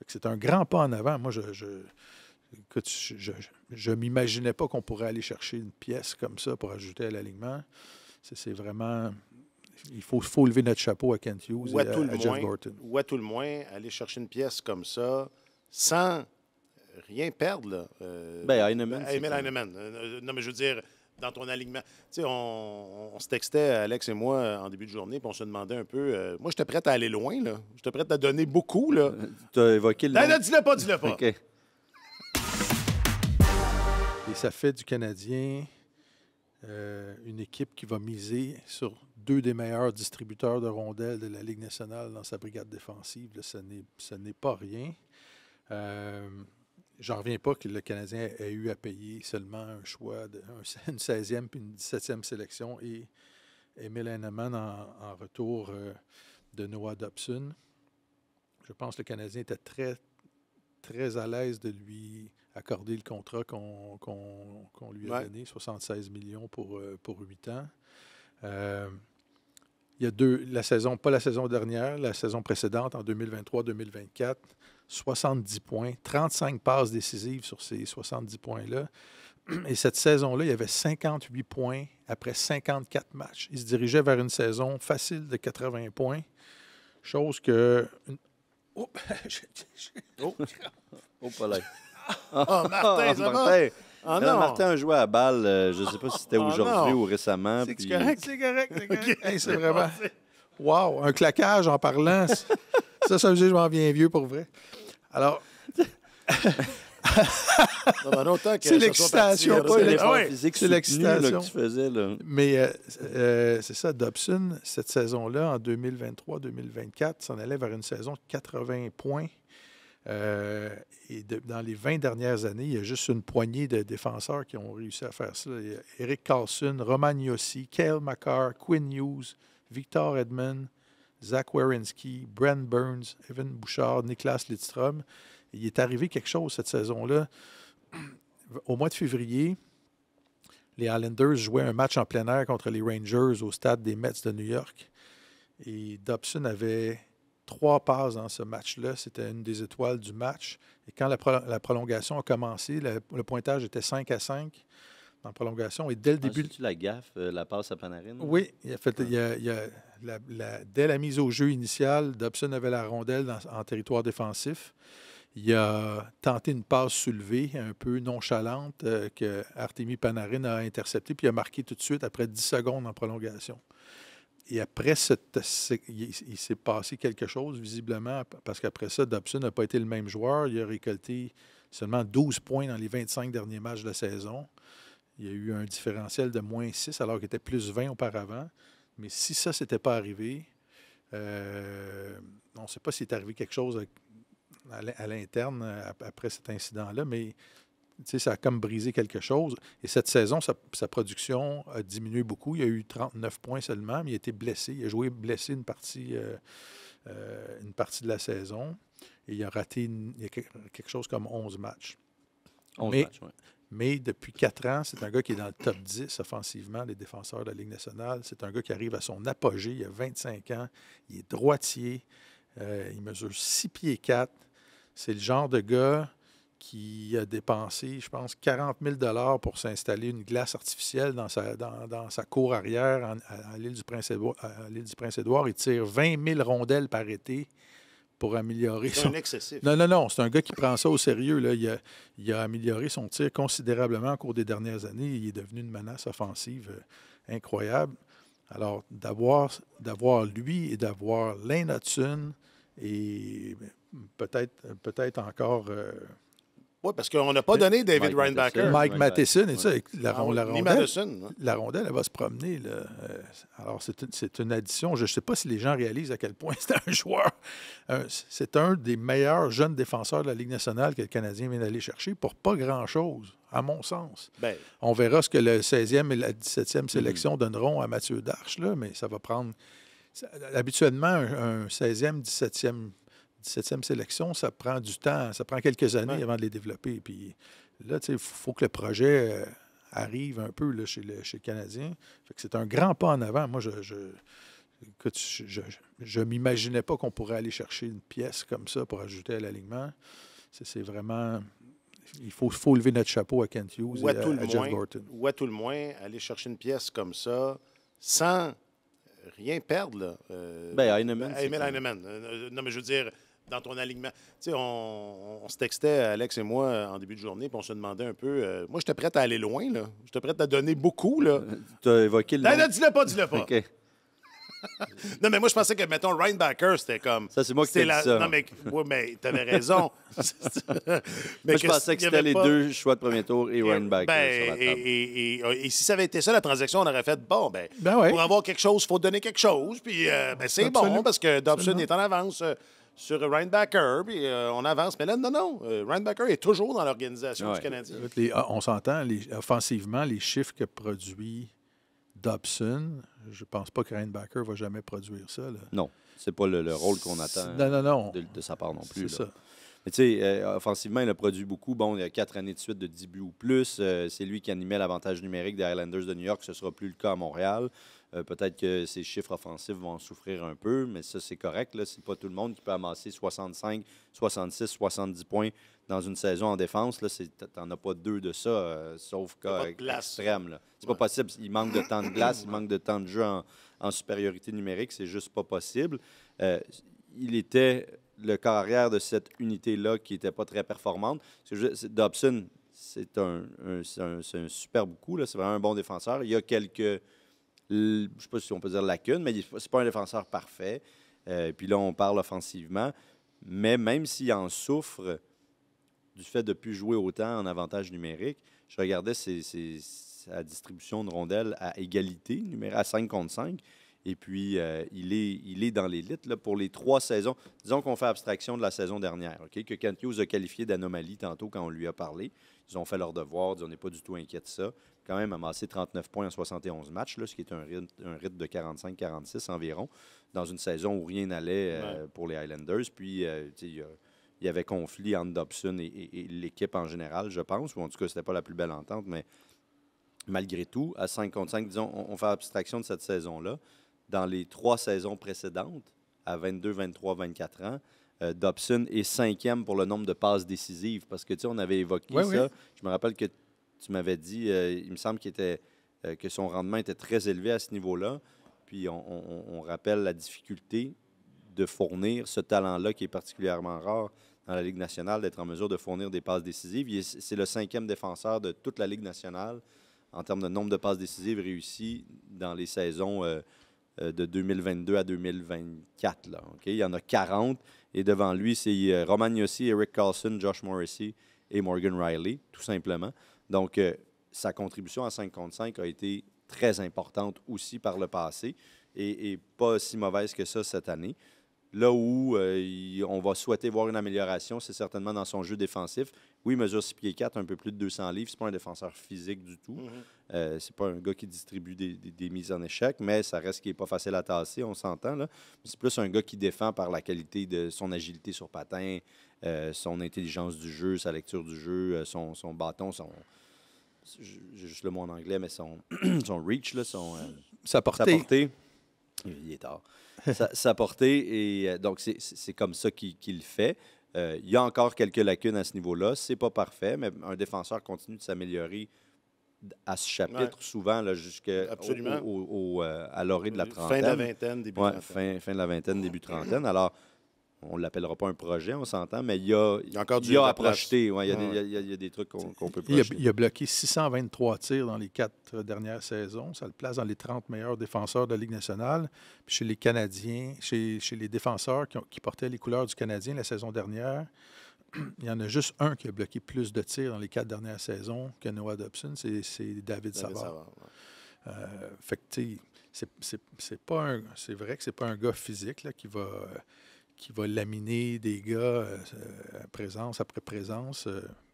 c'est un grand pas en avant. Moi, écoute, je m'imaginais pas qu'on pourrait aller chercher une pièce comme ça pour ajouter à l'alignement. C'est vraiment... Il faut lever notre chapeau à Kent Hughes et à Jeff Gorton. Ou à tout le moins, aller chercher une pièce comme ça sans rien perdre. Là. Heinemann. Emil Heinemann. Non, mais je veux dire, dans ton alignement. Tu sais, on se textait, Alex et moi, en début de journée, puis on se demandait un peu. Moi, j'étais prêt à aller loin, là. J'étais prêt à donner beaucoup, là. Tu as évoqué le nom. Non, dis-le pas. OK. Et ça fait du Canadien une équipe qui va miser sur deux des meilleurs distributeurs de rondelles de la Ligue nationale dans sa brigade défensive. Là, ce n'est pas rien. J'en reviens pas que le Canadien ait eu à payer seulement un choix, une 16e puis une 17e sélection et Emil Heinemann en retour de Noah Dobson. Je pense que le Canadien était très, très à l'aise de lui accorder le contrat qu'on lui a donné, 76 millions pour 8 ans. Il y a la saison, pas la saison dernière, la saison précédente, en 2023-2024, 70 points, 35 passes décisives sur ces 70 points-là. Et cette saison-là, il y avait 58 points après 54 matchs. Il se dirigeait vers une saison facile de 80 points, chose que... Oh, pas là. Martin, ça va? Oh, non. Martin a joué à la balle, je ne sais pas si c'était aujourd'hui ou récemment. C'est correct. Okay. Hey, c'est vraiment... Wow, un claquage en parlant. Ça veut dire que je m'en viens vieux pour vrai. Alors... c'est l'excitation, pas c'est l'excitation que tu faisais. Là. Mais c'est ça, Dobson, cette saison-là, en 2023-2024, s'en allait vers une saison de 80 points. Dans les 20 dernières années, il y a juste une poignée de défenseurs qui ont réussi à faire ça. Il y a Erik Karlsson, Roman Josi, Cale Makar, Quinn Hughes, Victor Edmond, Zach Werenski, Brent Burns, Evan Bouchard, Niklas Lidstrom. Il est arrivé quelque chose cette saison-là. Au mois de février, les Islanders jouaient un match en plein air contre les Rangers au stade des Mets de New York. Et Dobson avait 3 passes dans ce match-là. C'était une des étoiles du match. Et quand la prolongation a commencé, le pointage était 5-5 en prolongation. Et dès le début... C'est-tu la gaffe, la passe à Panarin? Oui. Dès la mise au jeu initiale, Dobson avait la rondelle en territoire défensif. Il a tenté une passe soulevée, un peu nonchalante, que Artemi Panarin a interceptée, puis il a marqué tout de suite après 10 secondes en prolongation. Et après, il s'est passé quelque chose, visiblement, parce qu'après ça, Dobson n'a pas été le même joueur. Il a récolté seulement 12 points dans les 25 derniers matchs de la saison. Il y a eu un différentiel de moins 6, alors qu'il était plus 20 auparavant. Mais si ça ne s'était pas arrivé, on ne sait pas s'il est arrivé quelque chose à l'interne après cet incident-là, mais ça a comme brisé quelque chose. Et cette saison, sa production a diminué beaucoup. Il a eu 39 points seulement, mais il a été blessé. Il a joué blessé une partie de la saison. Et il a raté quelque chose comme 11 matchs. 11 matchs, oui. Mais depuis 4 ans, c'est un gars qui est dans le top 10 offensivement, les défenseurs de la Ligue nationale. C'est un gars qui arrive à son apogée. Il a 25 ans. Il est droitier. Il mesure 6 pieds 4. C'est le genre de gars qui a dépensé, je pense, 40 000 pour s'installer une glace artificielle dans sa cour arrière à l'île du Prince-Édouard. Il tire 20 000 rondelles par été pour améliorer son... C'est excessif. Non. C'est un gars qui prend ça au sérieux. Là. Il a amélioré son tir considérablement au cours des dernières années. Il est devenu une menace offensive incroyable. Alors, d'avoir lui et d'avoir Lane Hudson et peut-être encore... oui, parce qu'on n'a pas donné David Reinbacher. Mike Matheson, et ça, la rondelle, Madison, elle va se promener. Là. Alors, c'est une addition. Je ne sais pas si les gens réalisent à quel point c'est un joueur. C'est un des meilleurs jeunes défenseurs de la Ligue nationale que le Canadien vient d'aller chercher pour pas grand-chose, à mon sens. On verra ce que le 16e et la 17e sélection donneront à Mathieu Darche, là, mais ça va prendre... Habituellement, un 16e, 17e sélection, ça prend du temps, ça prend quelques années avant de les développer. Puis là, il faut que le projet arrive un peu là, chez le Canadien. Fait que c'est un grand pas en avant. Moi, Écoute, je m'imaginais pas qu'on pourrait aller chercher une pièce comme ça pour ajouter à l'alignement. C'est vraiment... Il faut lever notre chapeau à Kent Hughes Ou et à tout le à Jeff moins, Gorton. ou à tout le moins, aller chercher une pièce comme ça sans rien perdre. Là. Ben, Heinemann, c'est Emil comme- Heinemann. Non, mais je veux dire, dans ton alignement. Tu sais, on se textait, Alex et moi, en début de journée, puis on se demandait un peu. Moi, j'étais prêt à aller loin, là. J'étais prêt à donner beaucoup, là. Tu as évoqué le Non, nom. non, dis-le pas, dis-le pas. OK. Non, mais moi, je pensais que, mettons, Ryan Backer, c'était comme. Ça, c'est moi qui c'était t'ai dit ça. Non, mais, ouais, mais t'avais raison. Moi, je pensais que c'était les deux choix de premier tour et Ryan Backer sur la table. Et si ça avait été ça, la transaction, on aurait fait bon, Ben ouais. pour avoir quelque chose, il faut donner quelque chose. Puis c'est bon Absolument. parce que Dobson Absolument. est en avance sur Ryan Backer. Puis on avance. Mais là, non. Ryan Backer est toujours dans l'organisation Ouais. du Canadien. On s'entend, offensivement, les chiffres que produit Dobson, je pense pas que Reinbacker va jamais produire ça. Là. Non, c'est pas le rôle qu'on attend Non. de sa part non plus. C'est là. ça. Mais tu sais, offensivement, il a produit beaucoup. Bon, il y a 4 années de suite de 10 buts ou plus. C'est lui qui animait l'avantage numérique des Highlanders de New York. Ce ne sera plus le cas à Montréal. Peut-être que ses chiffres offensifs vont en souffrir un peu, mais ça, c'est correct. Ce n'est pas tout le monde qui peut amasser 65, 66, 70 points dans une saison en défense. Tu n'en as pas deux de ça, sauf pas cas de glace. extrême. C'est pas possible. Il manque de temps de glace, il manque de temps de jeu en supériorité numérique. C'est juste pas possible. Il était le corps arrière de cette unité-là qui n'était pas très performante. Dobson, c'est un super coup. C'est vraiment un bon défenseur. Il y a quelques, je ne sais pas si on peut dire lacunes, mais ce n'est pas un défenseur parfait. Puis là, on parle offensivement. Mais même s'il en souffre du fait de ne plus jouer autant en avantage numérique, je regardais sa distribution de rondelles à égalité, à 5 contre 5. Et puis, il est dans l'élite là, pour les 3 saisons. Disons qu'on fait abstraction de la saison dernière, OK? Que Kent Hughes a qualifié d'anomalie tantôt quand on lui a parlé. Ils ont fait leur devoir, on n'est pas du tout inquiet de ça. Quand même amassé 39 points en 71 matchs, là, ce qui est un rythme de 45-46 environ, dans une saison où rien n'allait pour les Highlanders. Puis, il y avait conflit entre Dobson et l'équipe en général, je pense. Ou en tout cas, c'était pas la plus belle entente, mais malgré tout, à 5 contre 5, disons, on fait abstraction de cette saison-là. Dans les 3 saisons précédentes, à 22, 23, 24 ans, Dobson est 5e pour le nombre de passes décisives. Parce que, tu sais, on avait évoqué ça. Oui. Je me rappelle que tu m'avais dit, il me semble que son rendement était très élevé à ce niveau-là. Puis, on rappelle la difficulté de fournir ce talent-là qui est particulièrement rare dans la Ligue nationale, d'être en mesure de fournir des passes décisives. C'est le 5e défenseur de toute la Ligue nationale en termes de nombre de passes décisives réussies dans les saisons de 2022 à 2024. Là, okay? Il y en a 40. Et devant lui, c'est Roman Josi, Eric Carlson, Josh Morrissey et Morgan Riley, tout simplement. Donc, sa contribution à 5 contre 5 a été très importante aussi par le passé et pas si mauvaise que ça cette année. Là où on va souhaiter voir une amélioration, c'est certainement dans son jeu défensif. Oui, il mesure 6 pieds 4, un peu plus de 200 livres. Ce n'est pas un défenseur physique du tout. C'est pas un gars qui distribue des mises en échec, mais ça reste qu'il n'est pas facile à tasser, on s'entend. Là. C'est plus un gars qui défend par la qualité de son agilité sur patin, son intelligence du jeu, sa lecture du jeu, son bâton, j'ai juste le mot en anglais, mais son reach, là, Sa portée. sa portée. Il est tard. Sa portée, et donc c'est comme ça qu'il fait. Il y a encore quelques lacunes à ce niveau-là. C'est pas parfait, mais un défenseur continue de s'améliorer à ce chapitre, souvent jusqu'à à l'orée de la trentaine. Fin de la vingtaine, début de la trentaine. Fin de la vingtaine, début de trentaine. Alors, on ne l'appellera pas un projet, on s'entend, mais il y a encore à projeter. Ouais, il y a des trucs qu'on peut projeter. Il a bloqué 623 tirs dans les 4 dernières saisons. Ça le place dans les 30 meilleurs défenseurs de la Ligue nationale. Puis chez les Canadiens, chez les défenseurs qui portaient les couleurs du Canadien la saison dernière, il y en a juste un qui a bloqué plus de tirs dans les 4 dernières saisons que Noah Dobson, c'est David Savard. Fait que, tu sais, c'est vrai que c'est pas un gars physique là, qui va laminer des gars présence après présence,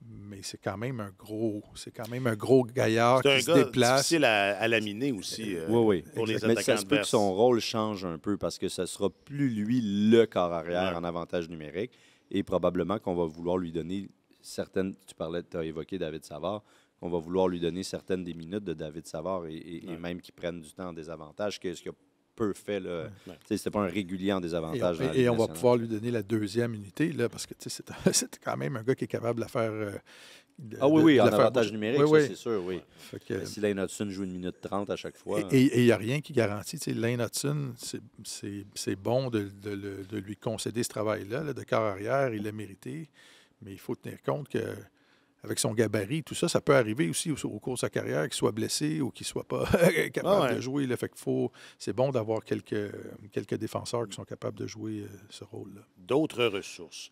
mais c'est quand même un gros gaillard qui se déplace. C'est un gars difficile à laminer aussi oui. pour les mais attaquants ça se peut que adverses. son rôle change un peu parce que ce ne sera plus lui le corps arrière en avantage numérique et probablement qu'on va vouloir lui donner certaines, tu as évoqué David Savard, qu'on va vouloir lui donner certaines des minutes de David Savard et même qu'il prenne du temps en désavantage, ce qu'il n'a peu fait. Là. Ouais. C'était pas un régulier en désavantage. dans la Et Ligue on va nationale. pouvoir lui donner la deuxième unité, là, parce que c'est quand même un gars qui est capable de la faire. Ah oui, de en la faire avantage bouger. numérique, Oui, ça, oui. c'est sûr, oui. Fait que- Si Lane Hudson joue 1 minute 30 à chaque fois. Et il n'y a rien qui garantit. Lane Hudson, c'est bon de lui concéder ce travail-là, là, de corps arrière, il l'a mérité. Mais il faut tenir compte qu'avec son gabarit, tout ça, ça peut arriver aussi au cours de sa carrière, qu'il soit blessé ou qu'il ne soit pas capable de jouer. Là. Fait que c'est bon d'avoir quelques défenseurs qui sont capables de jouer ce rôle-là. D'autres ressources.